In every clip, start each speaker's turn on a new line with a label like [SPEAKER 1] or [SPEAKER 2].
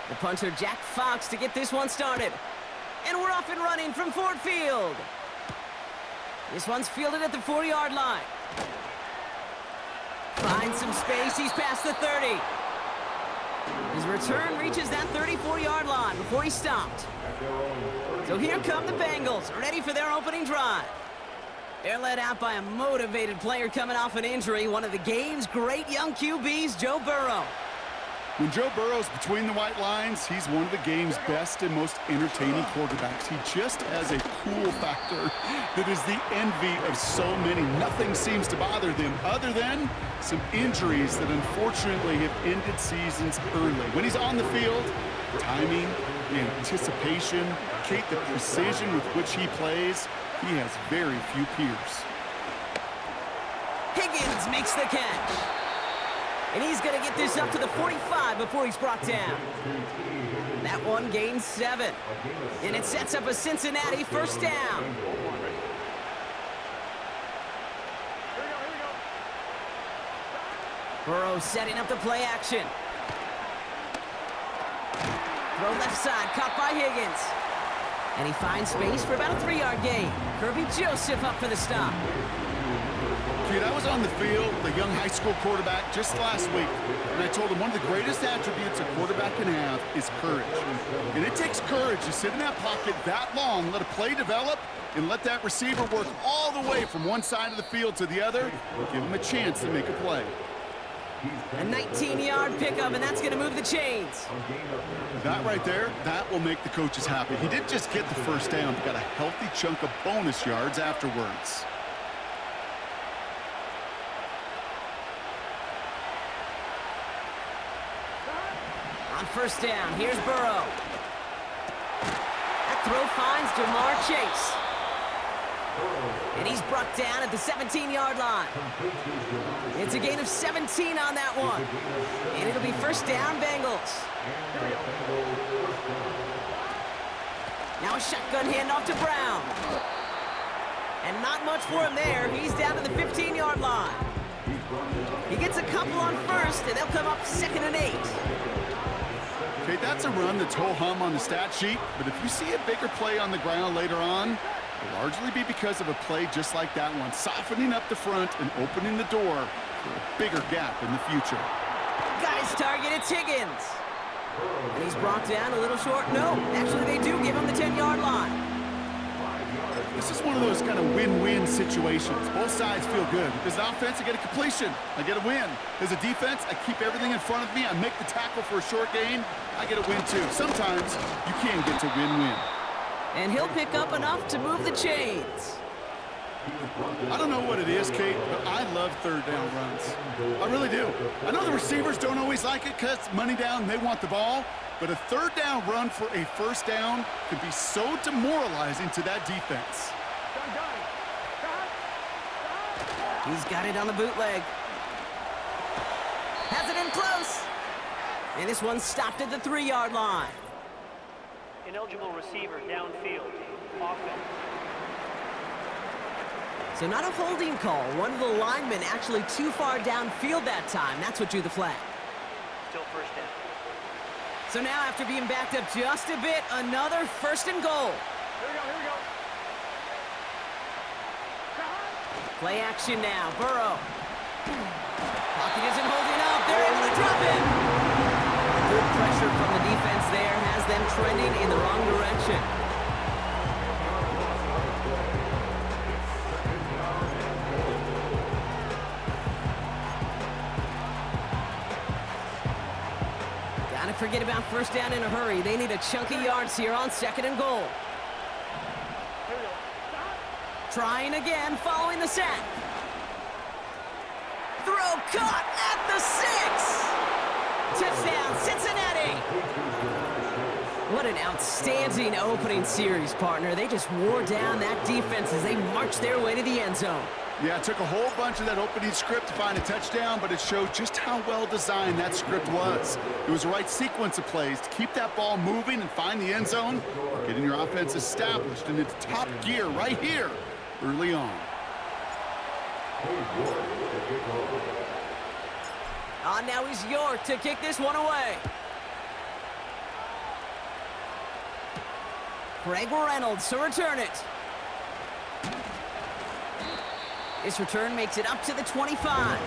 [SPEAKER 1] The punter, Jack Fox, to get this one started. And we're off and running from Ford Field. This one's fielded at the 40-yard line. Finds some space. He's past the 30. His return reaches that 34-yard line before he's stopped. So here come the Bengals, ready for their opening drive. They're led out by a motivated player coming off an injury, one of the game's great young QBs, Joe Burrow.
[SPEAKER 2] When Joe Burrow's between the white lines, he's one of the game's best and most entertaining quarterbacks. He just has a cool factor that is the envy of so many. Nothing seems to bother them other than some injuries that unfortunately have ended seasons early. When he's on the field, timing, the anticipation, Kate, the precision with which he plays, he has very few peers.
[SPEAKER 1] Higgins makes the catch. And he's going to get this up to the 45 before he's brought down. That one gains 7. And it sets up a Cincinnati first down. Burrow setting up the play action. Throw left side, caught by Higgins. And he finds space for about a 3-yard gain. Kirby Joseph up for the stop.
[SPEAKER 2] Kid, I was on the field, the young high school quarterback, just last week, and I told him one of the greatest attributes a quarterback can have is courage. And it takes courage to sit in that pocket that long, let a play develop, and let that receiver work all the way from one side of the field to the other, and give him a chance to make a play.
[SPEAKER 1] A 19-yard pickup, and that's going to move the chains.
[SPEAKER 2] That right there, that will make the coaches happy. He didn't just get the first down, but got a healthy chunk of bonus yards afterwards.
[SPEAKER 1] On first down, here's Burrow. That throw finds Jamar Chase. And he's brought down at the 17-yard line. It's a gain of 17 on that one. And it'll be first down, Bengals. Now a shotgun handoff to Brown. And not much for him there. He's down to the 15-yard line. He gets a couple on first, and they'll come up 2nd and 8.
[SPEAKER 2] Okay, that's a run that's ho-hum on the stat sheet, but if you see a bigger play on the ground later on, it'll largely be because of a play just like that one, softening up the front and opening the door for a bigger gap in the future.
[SPEAKER 1] Got his target, it's Higgins. And he's brought down a little short. No, actually they do give him the 10-yard line.
[SPEAKER 2] This is one of those kind of win-win situations. Both sides feel good. As an offense, I get a completion. I get a win. As a defense, I keep everything in front of me. I make the tackle for a short gain. I get a win, too. Sometimes you can get to win-win.
[SPEAKER 1] And he'll pick up enough to move the chains.
[SPEAKER 2] I don't know what it is, Kate, but I love third down runs. I really do. I know the receivers don't always like it because money down, they want the ball. But a third down run for a first down can be so demoralizing to that defense.
[SPEAKER 1] He's got it on the bootleg. Has it in close. And this one's stopped at the 3-yard line.
[SPEAKER 3] Ineligible receiver downfield. Offense.
[SPEAKER 1] So not a holding call. One of the linemen actually too far downfield that time. That's what drew the flag.
[SPEAKER 3] Still first down.
[SPEAKER 1] So now after being backed up just a bit, another 1st and goal.
[SPEAKER 3] Here we go.
[SPEAKER 1] Play action now. Burrow. Pocket isn't holding up. They're able to drop it. Good pressure from the defense there has them trending in the wrong direction. Gotta forget about first down in a hurry. They need a chunky yards here on 2nd and goal. Trying again, following the sack. Throw caught at the 6. Touchdown, Cincinnati. What an outstanding opening series, partner. They just wore down that defense as they marched their way to the end zone.
[SPEAKER 2] Yeah, it took a whole bunch of that opening script to find a touchdown, but it showed just how well designed that script was. It was the right sequence of plays to keep that ball moving and find the end zone, getting your offense established in its top gear right here early on.
[SPEAKER 1] Now he's York to kick this one away. Greg Reynolds to return it. This return makes it up to the 25.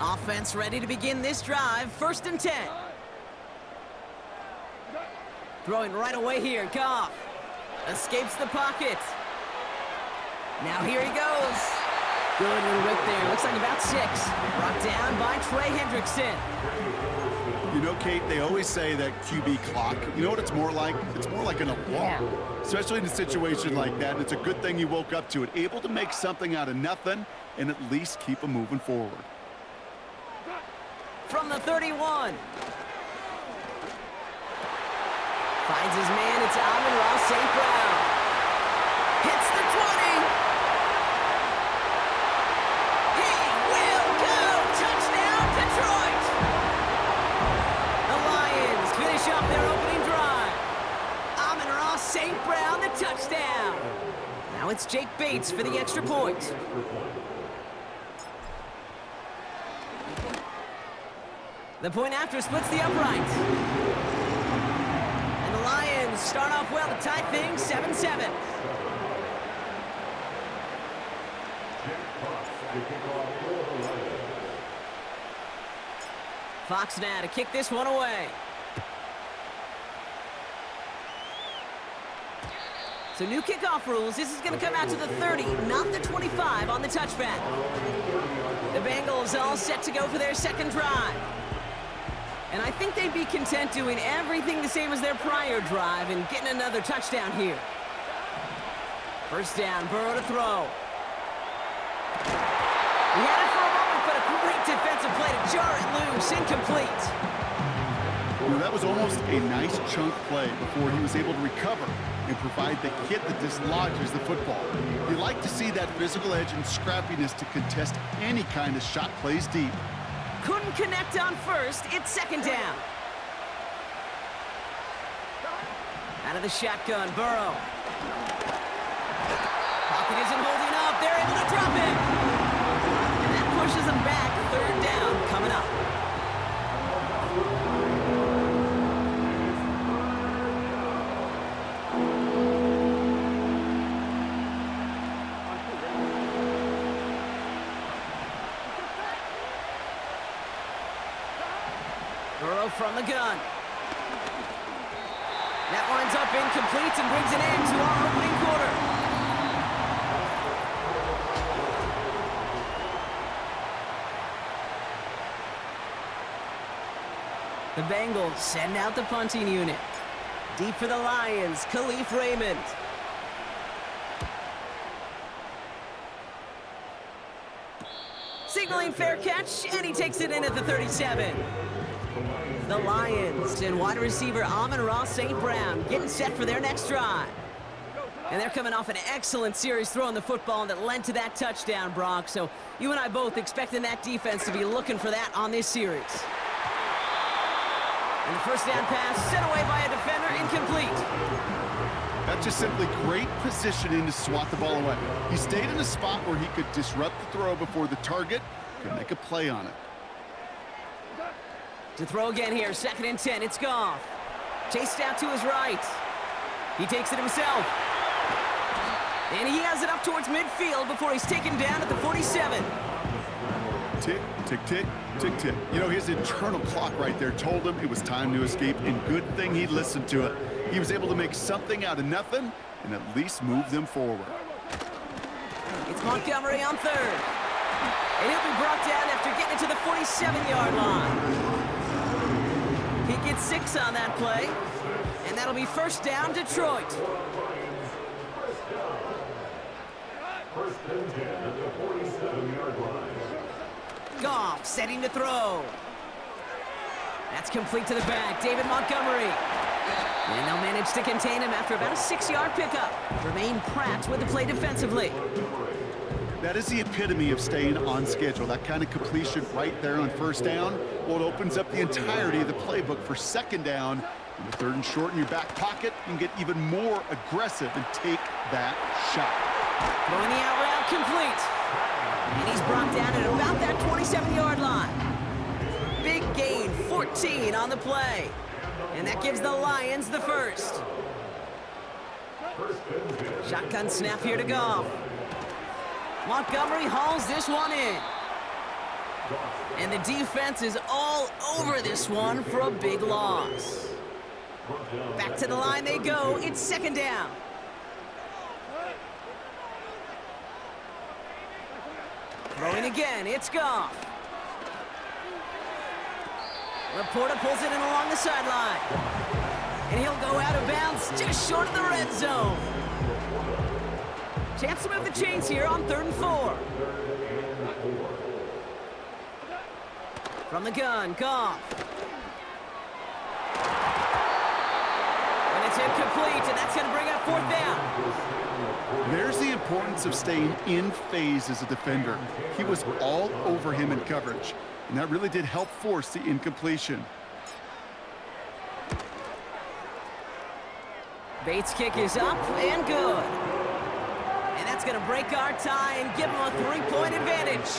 [SPEAKER 1] Offense ready to begin this drive. 1st and 10. Throwing right away here. Goff escapes the pocket. Now here he goes. Good little rip there. Looks like about 6. Brought down by Trey Hendrickson.
[SPEAKER 2] You know, Kate, they always say that QB clock, you know what it's more like? It's more like an alarm, especially in a situation like that. And it's a good thing you woke up to it, able to make something out of nothing and at least keep them moving forward.
[SPEAKER 1] From the 31. Finds his man. It's Amon-Ra St. Brown. Hits the 20. He will go. Touchdown, Detroit. The Lions finish off their opening drive. Amon-Ra St. Brown, the touchdown. Now it's Jake Bates for the extra point. The point after splits the uprights. And the Lions start off well to tie things 7-7. Fox now to kick this one away. So new kickoff rules. This is going to come out to the 30, not the 25 on the touchback. The Bengals all set to go for their second drive. And I think they'd be content doing everything the same as their prior drive and getting another touchdown here. 1st down, Burrow to throw. He had it for a moment, but a great defensive play to jar it loose, incomplete.
[SPEAKER 2] Well, that was almost a nice chunk play before he was able to recover and provide the hit that dislodges the football. You like to see that physical edge and scrappiness to contest any kind of shot plays deep.
[SPEAKER 1] Couldn't connect on 1st. It's 2nd down. Out of the shotgun, Burrow. Pocket isn't holding up. They're able to drop it. And that pushes them back. 3rd down coming up. Burrow from the gun. That winds up incomplete and brings an end to our opening quarter. The Bengals send out the punting unit. Deep for the Lions, Khalif Raymond. Signaling fair catch, and he takes it in at the 37. The Lions and wide receiver Amon-Ra St. Brown getting set for their next drive. And they're coming off an excellent series throwing the football that led to that touchdown, Brock. So you and I both expecting that defense to be looking for that on this series. And the 1st down pass sent away by a defender, incomplete.
[SPEAKER 2] That's just simply great positioning to swat the ball away. He stayed in a spot where he could disrupt the throw before the target could make a play on it.
[SPEAKER 1] To throw again here, 2nd and 10, it's Goff. Chased out to his right. He takes it himself. And he has it up towards midfield before he's taken down at the 47.
[SPEAKER 2] Tick, tick, tick, tick, tick. You know, his internal clock right there told him it was time to escape, and good thing he listened to it. He was able to make something out of nothing and at least move them forward.
[SPEAKER 1] It's Montgomery on 3rd. And he'll be brought down after getting it to the 47-yard line. He gets 6 on that play, and that'll be 1st down, Detroit. Goff setting to throw. That's complete to the back, David Montgomery. And they'll manage to contain him after about a 6-yard pickup. Jermaine Pratt with the play defensively.
[SPEAKER 2] That is the epitome of staying on schedule. That kind of completion right there on first down. Well, it opens up the entirety of the playbook for second down. In the third and short in your back pocket, you can get even more aggressive and take that shot.
[SPEAKER 1] Throwing the out route complete. And he's brought down at about that 27-yard line. Big gain, 14 on the play. And that gives the Lions the first. Shotgun snap here to Goff. Montgomery hauls this one in. And the defense is all over this one for a big loss. Back to the line they go. It's second down. Throwing again. It's Goff. Laporta pulls it in along the sideline. And he'll go out of bounds just short of the red zone. Chance to move the chains here on 3rd and 4. From the gun, Goff. And it's incomplete, and that's going to bring up 4th down.
[SPEAKER 2] There's the importance of staying in phase as a defender. He was all over him in coverage, and that really did help force the incompletion.
[SPEAKER 1] Bates' kick is up and good. And that's going to break our tie and give him a 3-point advantage.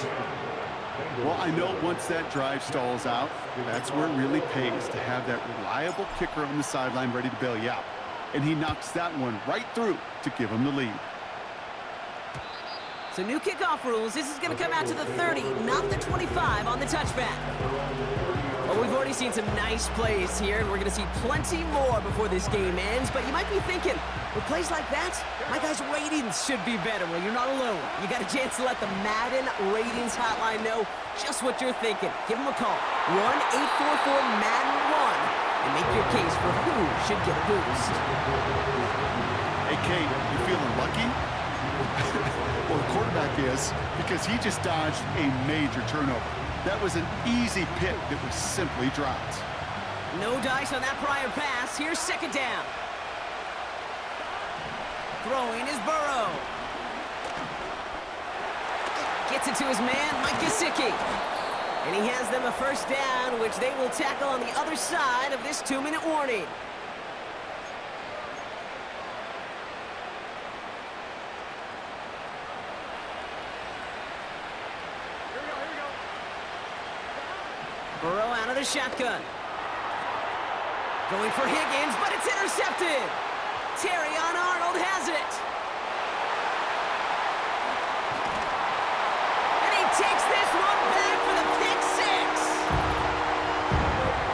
[SPEAKER 2] Well, I know once that drive stalls out, that's where it really pays to have that reliable kicker on the sideline ready to bail you out. And he knocks that one right through to give him the lead.
[SPEAKER 1] So new kickoff rules. This is going to come out to the 30, not the 25 on the touchback. Well, we've already seen some nice plays here, and we're going to see plenty more before this game ends. But you might be thinking, with plays like that, my guys' ratings should be better. Well, you're not alone. You got a chance to let the Madden ratings hotline know just what you're thinking. Give them a call, 1-844-MADDEN-1, and make your case for who should get a boost.
[SPEAKER 2] Hey, Kate, you feeling lucky? Well, the quarterback is, because he just dodged a major turnover. That was an easy pick that was simply dropped.
[SPEAKER 1] No dice on that prior pass. Here's second down. Throwing is Burrow. Gets it to his man, Mike Gesicki. And he has them a first down, which they will tackle on the other side of this 2-minute warning. Burrow out of the shotgun. Going for Higgins, but it's intercepted. Terry on Arnold has it. And he takes this one back for the pick six.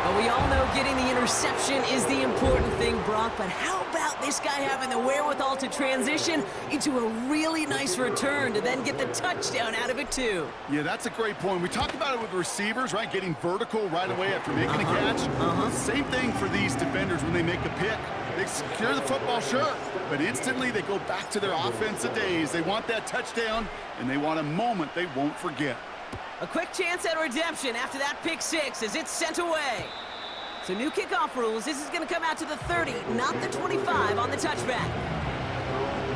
[SPEAKER 1] But we all know getting the interception is the important thing, Brock. But how about this guy having the wherewithal to transition into a really nice return to then get the touchdown out of it, too?
[SPEAKER 2] Yeah, that's a great point. We talk about it with receivers, right? Getting vertical right away after making a catch. Same thing for these defenders when they make a pick. They secure the football, sure, but instantly they go back to their offensive days. They want that touchdown, and they want a moment they won't forget.
[SPEAKER 1] A quick chance at redemption after that pick six as it's sent away. So new kickoff rules. This is going to come out to the 30, not the 25 on the touchback.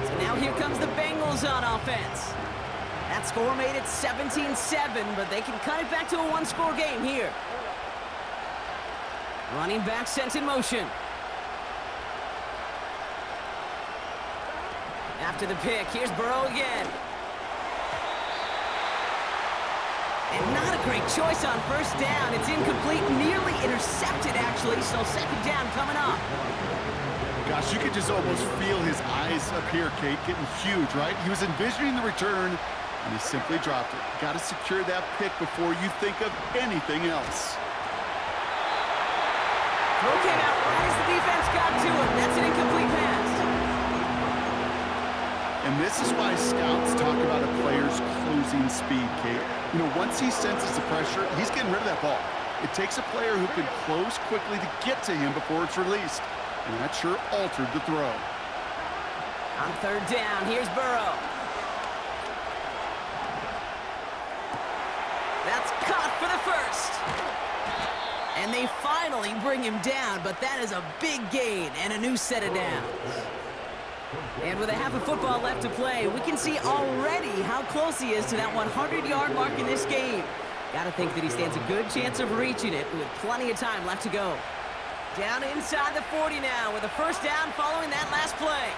[SPEAKER 1] So now here comes the Bengals on offense. That score made it 17-7, but they can cut it back to a one-score game here. Running back sent in motion. After the pick, here's Burrow again. And not a great choice on first down. It's incomplete, nearly intercepted, actually, so second down coming up.
[SPEAKER 2] Gosh, you could just almost feel his eyes up here, Kate, getting huge, right? He was envisioning the return, and he simply dropped it. Got to secure that pick before you think of anything else.
[SPEAKER 1] Throw came out right as the defense got to him. That's an incomplete pass.
[SPEAKER 2] And this is why scouts talk about a player's closing speed, Kate. You know, once he senses the pressure, he's getting rid of that ball. It takes a player who can close quickly to get to him before it's released. And that sure altered the throw.
[SPEAKER 1] On third down, here's Burrow. That's caught for the first. And they finally bring him down, but that is a big gain and a new set of downs. And with a half of football left to play, we can see already how close he is to that 100-yard mark in this game. Gotta think that he stands a good chance of reaching it with plenty of time left to go. Down inside the 40 now with a first down following that last play.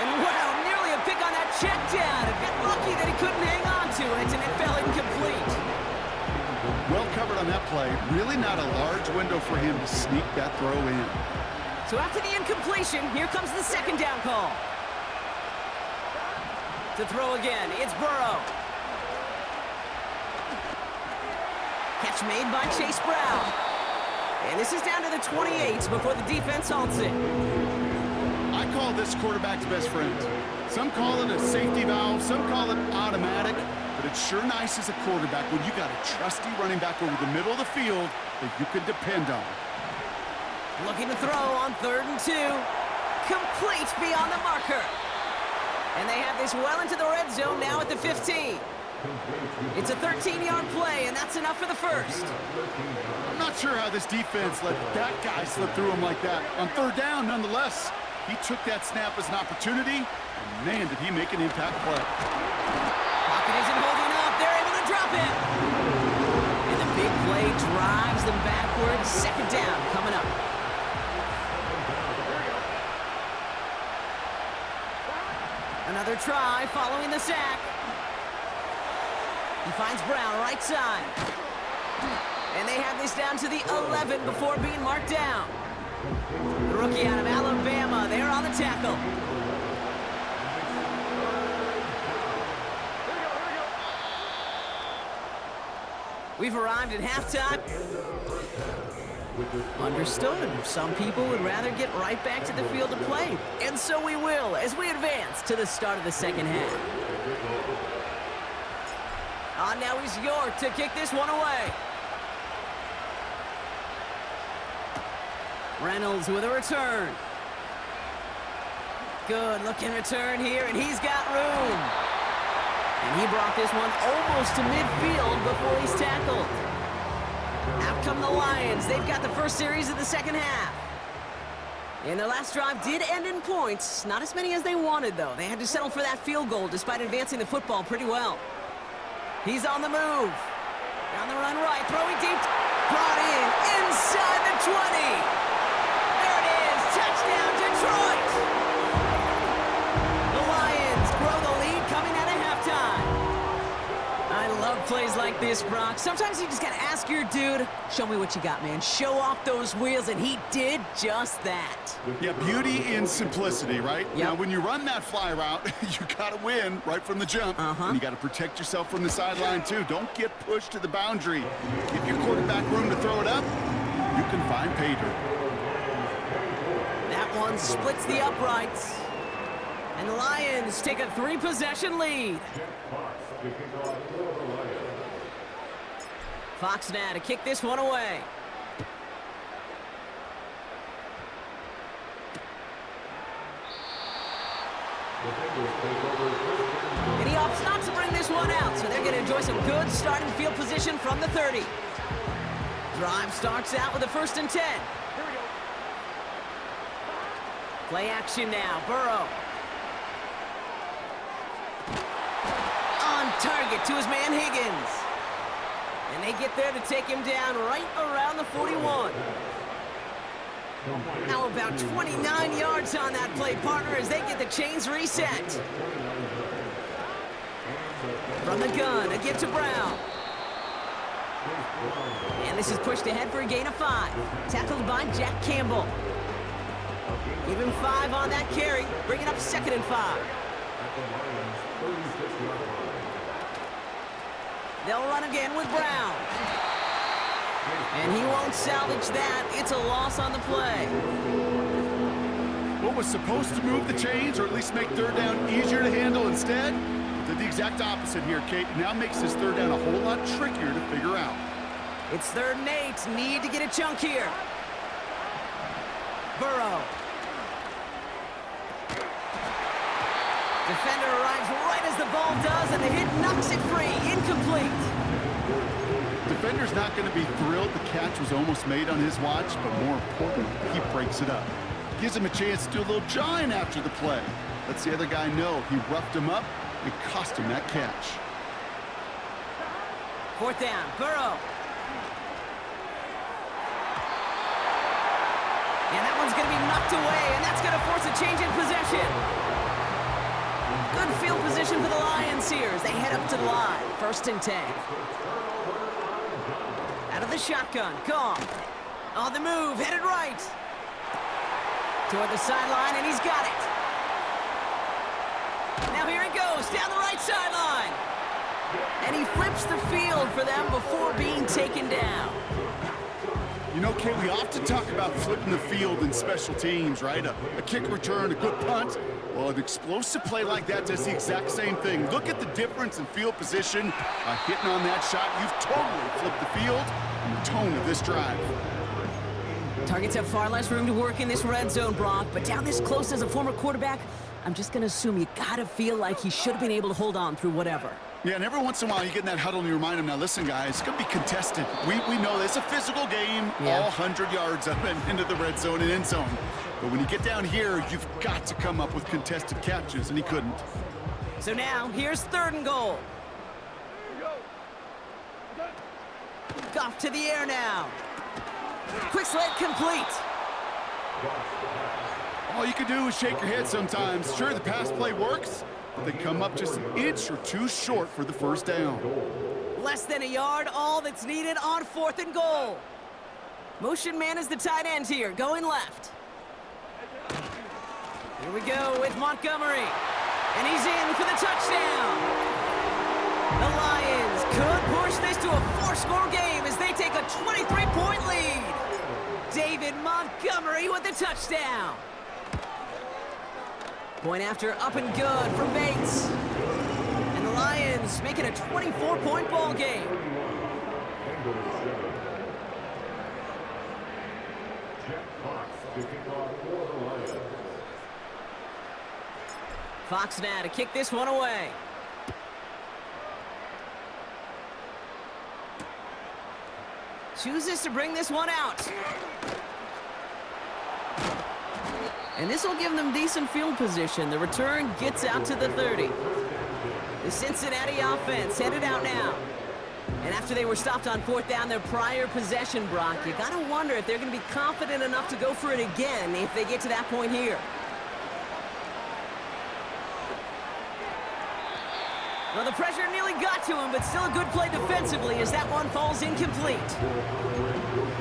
[SPEAKER 1] And wow, nearly a pick on that check down. A bit lucky that he couldn't hang on to it, and it fell incomplete.
[SPEAKER 2] Well covered on that play. Really not a large window for him to sneak that throw in.
[SPEAKER 1] So after the incompletion, here comes the second down call. To throw again, it's Burrow. Catch made by Chase Brown. And this is down to the 28 before the defense halts it.
[SPEAKER 2] I call this quarterback's best friend. Some call it a safety valve, some call it automatic, but it's sure nice as a quarterback when you got a trusty running back over the middle of the field that you can depend on.
[SPEAKER 1] Looking to throw on 3rd and 2. Complete beyond the marker. And they have this well into the red zone now at the 15. It's a 13-yard play, and that's enough for the first.
[SPEAKER 2] I'm not sure how this defense let that guy slip through him like that. On 3rd down, nonetheless, he took that snap as an opportunity, and man, did he make an impact play.
[SPEAKER 1] Pocket isn't holding up. They're able to drop it. And the big play drives them backwards. Second down coming up. Another try following the sack. He finds Brown right side. And they have this down to the 11 before being marked down. The rookie out of Alabama, they're on the tackle. We've arrived at halftime. Understood. Some people would rather get right back to the field to play. And so we will as we advance to the start of the second half. On now is York to kick this one away. Reynolds with a return. Good looking return here, and he's got room. And he brought this one almost to midfield before he's tackled. Out come the Lions. They've got the first series of the second half. And their last drive did end in points. Not as many as they wanted, though. They had to settle for that field goal despite advancing the football pretty well. He's on the move. Down the run right, throwing deep. Brought in inside the 20. There it is. Touchdown, Detroit. The Lions grow the lead coming out of halftime. I love plays like this, Brock. Sometimes you just got to ask your dude, show me what you got, man. Show off those wheels, and he did just that.
[SPEAKER 2] Yeah, beauty in simplicity, right?
[SPEAKER 1] Yep.
[SPEAKER 2] Now, when you run that fly route, you got to win right from the jump. And you got to protect yourself from the sideline, too. Don't get pushed to the boundary. Give your quarterback room to throw it up. You can find pay dirt.
[SPEAKER 1] That one splits the uprights. And the Lions take a 3-possession lead. Fox now to kick this one away. And he opts not to bring this one out, so they're going to enjoy some good starting field position from the 30. Drive starts out with a 1st and 10. Play action now, Burrow. On target to his man Higgins. And they get there to take him down right around the 41. Now about 29 yards on that play, partner, as they get the chains reset. From the gun, a give to Brown. And this is pushed ahead for a gain of 5. Tackled by Jack Campbell. Give him 5 on that carry, bringing up 2nd and 5. They'll run again with Brown. And he won't salvage that. It's a loss on the play.
[SPEAKER 2] What was supposed to move the chains, or at least make 3rd down easier to handle instead, did the exact opposite here, Kate. Now makes this 3rd down a whole lot trickier to figure out.
[SPEAKER 1] It's 3rd and 8. Need to get a chunk here. Burrow. Defender arrives right as the ball does, and the hit knocks it free. Incomplete.
[SPEAKER 2] Defender's not going to be thrilled the catch was almost made on his watch, but more important, he breaks it up. Gives him a chance to do a little jawing after the play. Lets the other guy know he roughed him up and cost him that catch.
[SPEAKER 1] 4th down, Burrow. And that one's going to be knocked away, and that's going to force a change in possession. Good field position for the Lions here as they head up to the line. 1st and 10. Out of the shotgun, Goff. On the move, headed right. Toward the sideline, and he's got it. Now here it goes, down the right sideline. And he flips the field for them before being taken down.
[SPEAKER 2] You know, Kate, we often talk about flipping the field in special teams, right? A kick return, a good punt. Well, an explosive play like that does the exact same thing. Look at the difference in field position. By hitting on that shot, you've totally flipped the field and the tone of this drive.
[SPEAKER 1] Targets have far less room to work in this red zone, Brock, but down this close as a former quarterback, I'm just going to assume you got to feel like he should have been able to hold on through whatever.
[SPEAKER 2] Yeah, and every once in a while you get in that huddle and you remind him, now listen, guys, it's going to be contested. We know it's a physical game, all 100 yards up and into the red zone and end zone. But when you get down here, you've got to come up with contested catches, and he couldn't.
[SPEAKER 1] So now, here's 3rd and goal. Goff to the air now. Quick slant complete.
[SPEAKER 2] All you can do is shake your head sometimes. Sure, the pass play works, but they come up just an inch or two short for the 1st down.
[SPEAKER 1] Less than a yard, all that's needed on 4th and goal. Motion man is the tight end here, going left. Here we go with Montgomery. And he's in for the touchdown. The Lions could push this to a 4-score game as they take a 23-point lead. David Montgomery with the touchdown. Point after up and good from Bates. And the Lions make it a 24-point ball game. Fox now to kick this one away. Chooses to bring this one out. And this will give them decent field position. The return gets out to the 30. The Cincinnati offense headed out now. And after they were stopped on 4th down their prior possession, Brock, you got to wonder if they're going to be confident enough to go for it again if they get to that point here. Well, the pressure nearly got to him, but still a good play defensively as that one falls incomplete.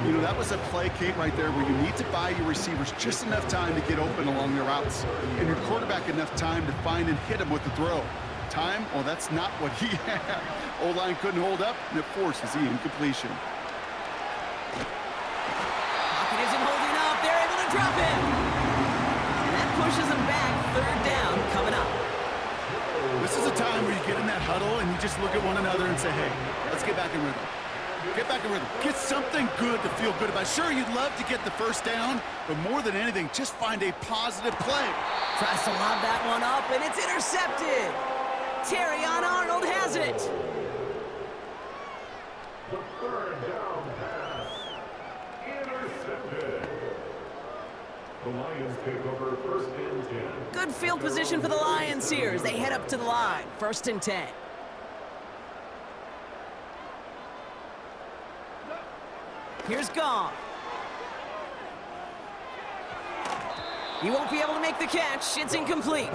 [SPEAKER 2] You know, that was a play, Kate, right there where you need to buy your receivers just enough time to get open along their routes, and your quarterback enough time to find and hit him with the throw. Time? Well, that's not what he had. O-line couldn't hold up, and it forces the incompletion.
[SPEAKER 1] Pocket isn't holding up. They're able to drop him. And that pushes him back. 3rd down coming up.
[SPEAKER 2] This is a time where you get in that huddle and you just look at one another and say, hey, let's get back in rhythm. Get back in rhythm. Get something good to feel good about. Sure, you'd love to get the 1st down, but more than anything, just find a positive play.
[SPEAKER 1] Tries to lob that one up, and it's intercepted. Terrion Arnold has it.
[SPEAKER 4] The 3rd down pass. Intercepted. The Lions take over 1st and 10.
[SPEAKER 1] Good field position for the Lions here as they head up to the line. 1st and 10. Here's Goff. He won't be able to make the catch. It's incomplete.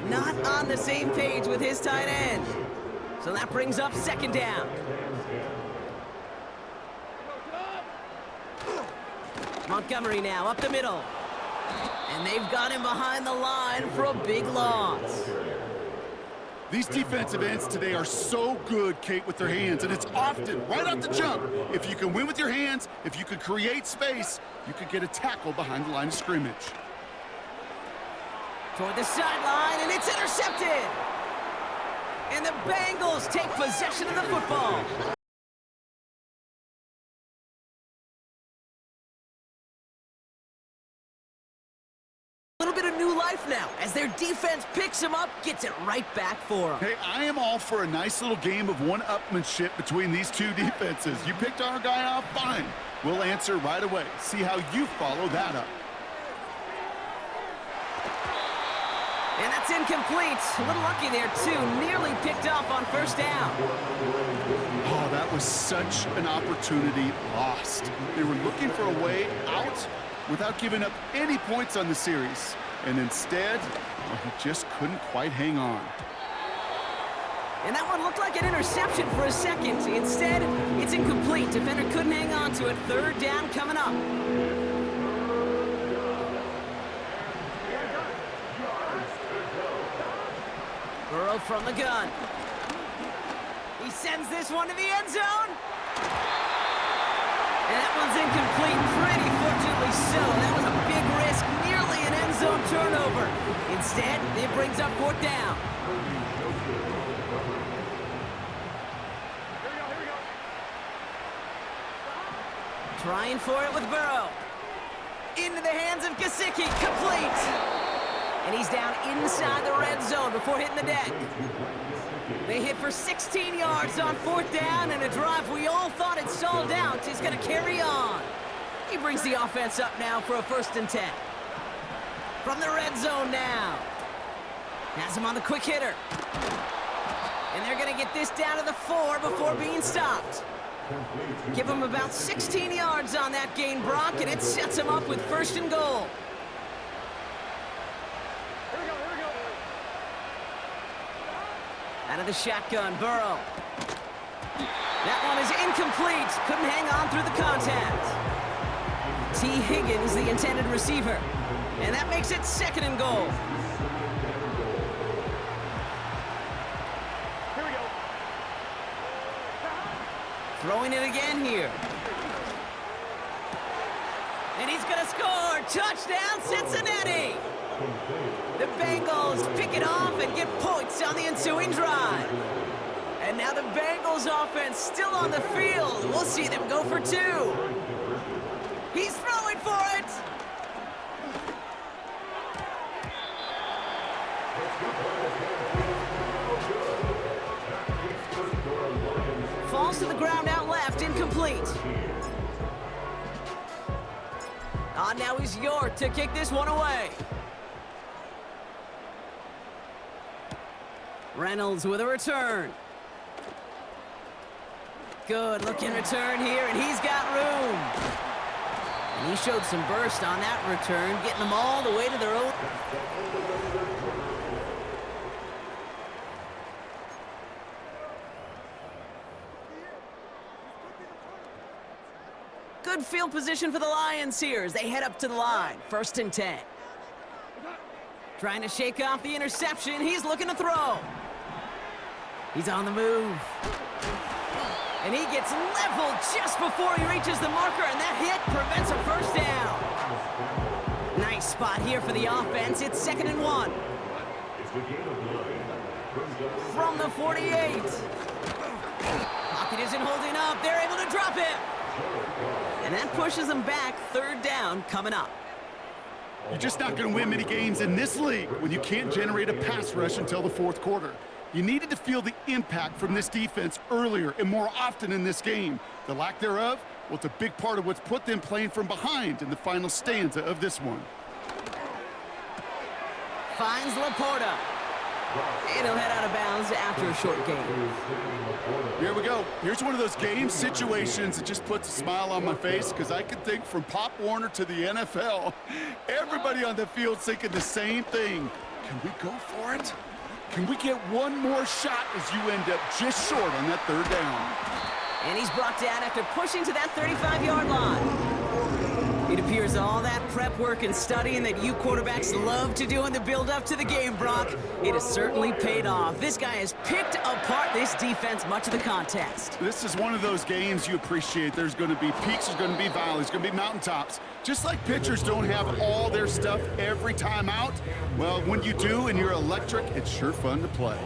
[SPEAKER 1] Not on the same page with his tight end. So that brings up 2nd down. Montgomery now up the middle. And they've got him behind the line for a big loss.
[SPEAKER 2] These defensive ends today are so good, Kate, with their hands, and it's often right off the jump. If you can win with your hands, if you can create space, you can get a tackle behind the line of scrimmage.
[SPEAKER 1] Toward the sideline, and it's intercepted. And the Bengals take possession of the football. A little bit of new life now as their defense picks him up, gets it right back for him.
[SPEAKER 2] Hey, I am all for a nice little game of one-upmanship between these two defenses. You picked our guy off, fine. We'll answer right away. See how you follow that up.
[SPEAKER 1] And that's incomplete. A little lucky there, too. Nearly picked off on first down.
[SPEAKER 2] Oh, that was such an opportunity lost. They were looking for a way out without giving up any points on the series. And instead, well, he just couldn't quite hang on.
[SPEAKER 1] And that one looked like an interception for a second. Instead, it's incomplete. Defender couldn't hang on to it. Third down coming up. Burrow from the gun. He sends this one to the end zone. And that one's incomplete, pretty fortunately so. That was a big risk, nearly an end zone turnover. Instead, it brings up fourth down. Trying for it with Burrow. Into the hands of Gesicki, complete. And he's down inside the red zone before hitting the deck. They hit for 16 yards on fourth down, and a drive we all thought had stalled out is going to carry on. He brings the offense up now for a 1st and 10. From the red zone now. Has him on the quick hitter. And they're going to get this down to the 4 before being stopped. Give him about 16 yards on that gain, Brock, and it sets him up with 1st and goal. Out of the shotgun, Burrow. That one is incomplete. Couldn't hang on through the contact. T. Higgins, the intended receiver. And that makes it 2nd and goal.
[SPEAKER 3] Here we go.
[SPEAKER 1] Throwing it again here. And he's going to score. Touchdown, Cincinnati. The Bengals pick it off and get points on the ensuing drive. And now the Bengals offense still on the field. We'll see them go for 2. He's throwing for it. Falls to the ground out left, incomplete. Now he's York to kick this one away. Reynolds with a return. Good looking return here, and he's got room. And he showed some burst on that return, getting them all the way to their own. Good field position for the Lions here as they head up to the line. 1st and 10. Trying to shake off the interception. He's looking to throw. He's on the move. And he gets leveled just before he reaches the marker, and that hit prevents a 1st down. Nice spot here for the offense. It's 2nd and 1. From the 48. Pocket isn't holding up. They're able to drop him. And that pushes them back. 3rd down coming up.
[SPEAKER 2] You're just not going to win many games in this league when you can't generate a pass rush until the 4th quarter. You needed to feel the impact from this defense earlier and more often in this game. The lack thereof, well, it's a big part of what's put them playing from behind in the final stanza of this one.
[SPEAKER 1] Finds Laporta. And he'll head out of bounds after a short gain.
[SPEAKER 2] Here we go. Here's one of those game situations that just puts a smile on my face because I can think from Pop Warner to the NFL. Everybody on the field thinking the same thing. Can we go for it? Can we get one more shot as you end up just short on that 3rd down?
[SPEAKER 1] And he's brought down after pushing to that 35-yard line. It appears all that prep work and studying that you quarterbacks love to do in the build-up to the game, Brock, it has certainly paid off. This guy has picked apart this defense much of the contest.
[SPEAKER 2] This is one of those games you appreciate. There's going to be peaks, there's going to be valleys, there's going to be mountaintops. Just like pitchers don't have all their stuff every time out, well, when you do and you're electric, it's sure fun to play.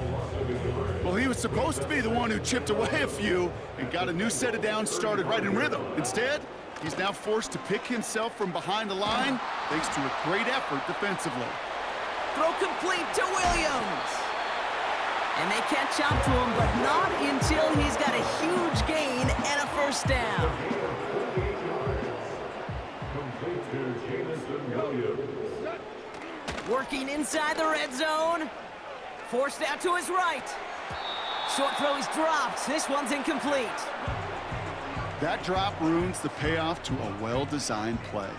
[SPEAKER 2] Well, he was supposed to be the one who chipped away a few and got a new set of downs started right in rhythm. Instead, he's now forced to pick himself from behind the line thanks to a great effort defensively.
[SPEAKER 1] Throw complete to Williams. And they catch up to him, but not until he's got a huge gain and a 1st down. Working inside the red zone. Forced out to his right. Short throw is dropped. This one's incomplete.
[SPEAKER 2] That drop ruins the payoff to a well-designed play.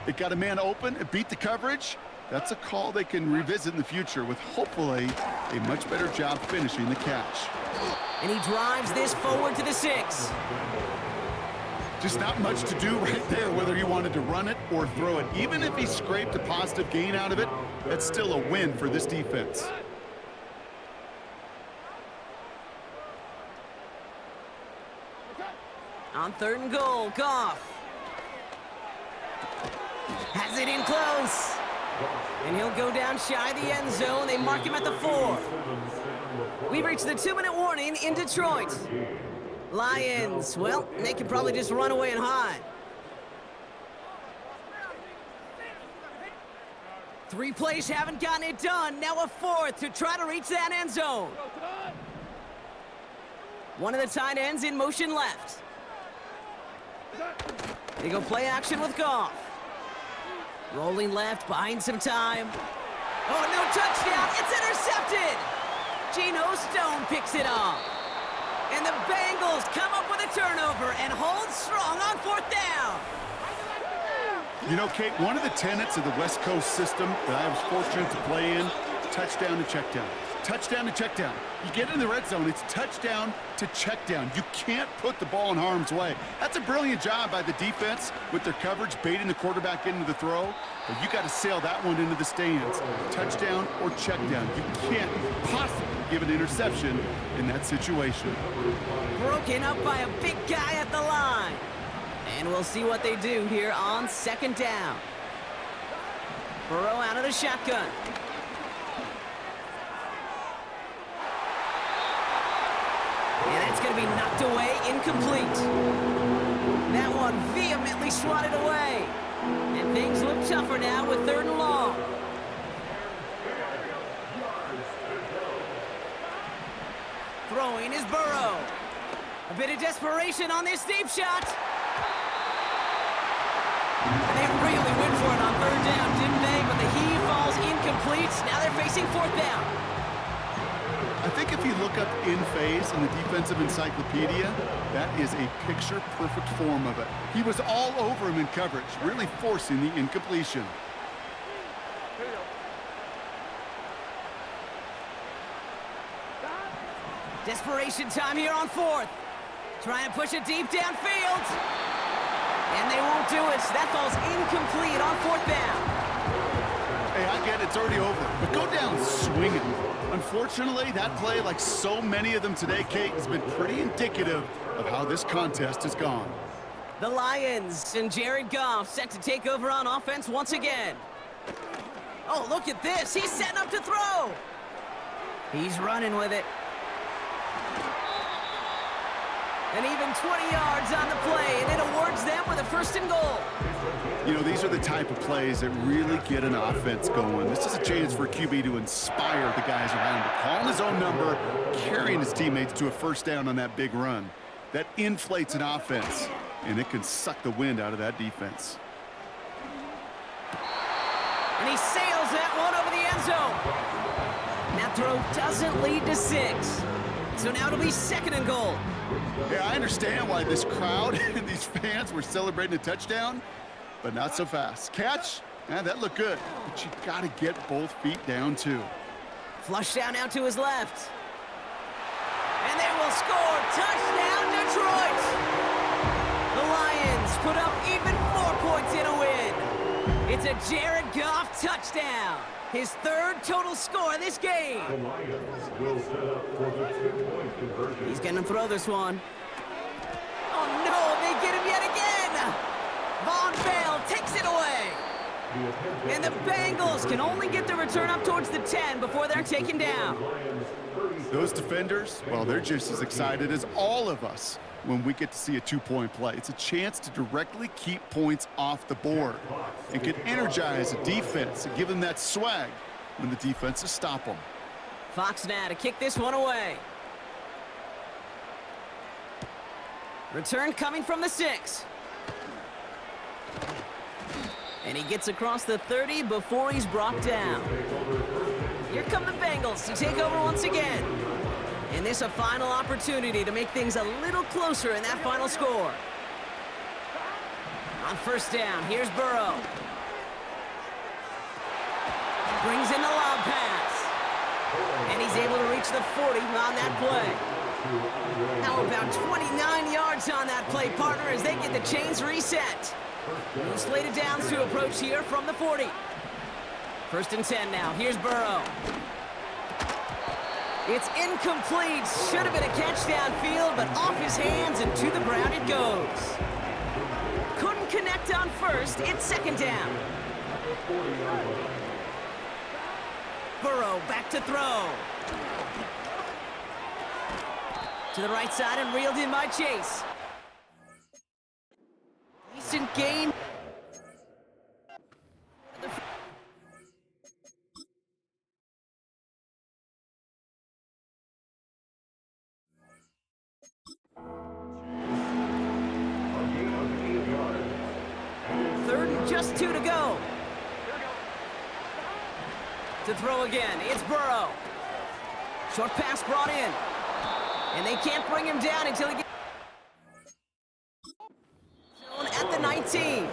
[SPEAKER 2] It got a man open, it beat the coverage. That's a call they can revisit in the future with hopefully a much better job finishing the catch.
[SPEAKER 1] And he drives this forward to the 6.
[SPEAKER 2] Just not much to do right there, whether he wanted to run it or throw it. Even if he scraped a positive gain out of it, that's still a win for this defense.
[SPEAKER 1] On 3rd and goal, Goff. Has it in close. And he'll go down shy of the end zone. They mark him at the 4. We've reached the 2-minute warning in Detroit. Lions, well, they can probably just run away and hide. 3 plays haven't gotten it done. Now a 4th to try to reach that end zone. One of the tight ends in motion left. They go play action with Goff. Rolling left, buying some time. Oh, no touchdown. It's intercepted. Geno Stone picks it off. And the Bengals come up with a turnover and hold strong on 4th down.
[SPEAKER 2] You know, Kate, one of the tenets of the West Coast system that I was fortunate to play in, touchdown to check down. Touchdown to check down. You get in the red zone, it's touchdown to check down. You can't put the ball in harm's way. That's a brilliant job by the defense with their coverage, baiting the quarterback into the throw. But you got to sail that one into the stands. Touchdown or check down. You can't possibly give an interception in that situation.
[SPEAKER 1] Broken up by a big guy at the line. And we'll see what they do here on 2nd down. Burrow out of the shotgun. And that's going to be knocked away, incomplete. That one vehemently swatted away. And things look tougher now with 3rd and long. Throwing is Burrow. A bit of desperation on this deep shot. And they really went for it on 3rd down, didn't they? But the heave falls incomplete. Now they're facing 4th down.
[SPEAKER 2] I think if you look up in phase in the defensive encyclopedia, that is a picture-perfect form of it. He was all over him in coverage, really forcing the incompletion.
[SPEAKER 1] Desperation time here on 4th. Trying to push it deep downfield. And they won't do it. That falls incomplete on 4th down.
[SPEAKER 2] Hey, I get it. It's already over. But go down swinging. Unfortunately, that play, like so many of them today, Kate, has been pretty indicative of how this contest has gone.
[SPEAKER 1] The Lions and Jared Goff set to take over on offense once again. Oh, look at this. He's setting up to throw. He's running with it. And even 20 yards on the play, and it awards them with a 1st and goal.
[SPEAKER 2] You know, these are the type of plays that really get an offense going. This is a chance for a QB to inspire the guys around him. Calling his own number, carrying his teammates to a 1st down on that big run. That inflates an offense, and it can suck the wind out of that defense.
[SPEAKER 1] And he sails that one over the end zone. That throw doesn't lead to 6. So now it'll be 2nd and goal.
[SPEAKER 2] Yeah, I understand why this crowd and these fans were celebrating a touchdown, but not so fast. Catch? Yeah, that looked good, but you got to get both feet down, too.
[SPEAKER 1] Flush down now to his left. And they will score. Touchdown, Detroit! The Lions put up even 4 points in a win. It's a Jared Goff touchdown. His 3rd total score in this game.
[SPEAKER 4] The Lions will set up for the 2-point conversion.
[SPEAKER 1] He's going to throw this one. Oh, no, they get him yet again. Von Bell takes it away. And the Bengals can only get the return up towards the 10 before they're taken down.
[SPEAKER 2] Those defenders, well, they're just as excited as all of us when we get to see a 2-point play. It's a chance to directly keep points off the board and can energize a defense and give them that swag when the defenses stop them.
[SPEAKER 1] Fox now to kick this one away. Return coming from the 6. And he gets across the 30 before he's brought down. Here come the Bengals to take over once again. And this a final opportunity to make things a little closer in that final score. On first down, here's Burrow. Brings in the lob pass. And he's able to reach the 40 on that play. Now about 29 yards on that play, partner, as they get the chains reset. New slated downs to approach here from the 40. First and 10 now. Here's Burrow. It's incomplete. Should have been a catch downfield, but off his hands and to the ground it goes. Couldn't connect on first. It's second down. Burrow back to throw. To the right side and reeled in by Chase. Decent gain. Third and just 2 to go. To throw again, it's Burrow. Short pass brought in. And they can't bring him down until he gets at the 19.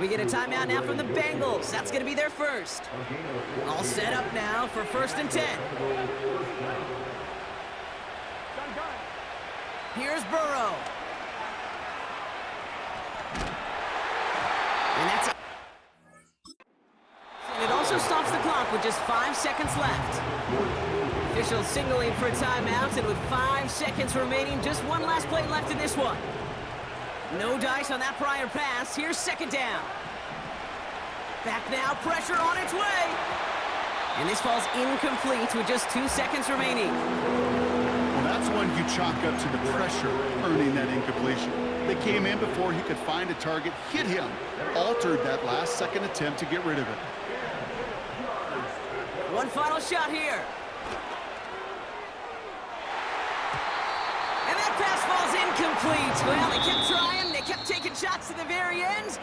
[SPEAKER 1] We get a timeout now from the Bengals. That's going to be their first. All set up now for first and 10. Here's Burrow. And that's it. And it also stops the clock with just 5 seconds left. Officials signaling for a timeout, and with 5 seconds remaining, just one last play left in this one. No dice on that prior pass. Here's second down. Back now, pressure on its way. And this falls incomplete with just 2 seconds remaining.
[SPEAKER 2] Well, that's one you chalk up to the pressure earning that incompletion. They came in before he could find a target, hit him, altered that last second attempt to get rid of it.
[SPEAKER 1] One final shot here. And that pass falls incomplete. Well, they kept trying. They kept taking shots to the very end.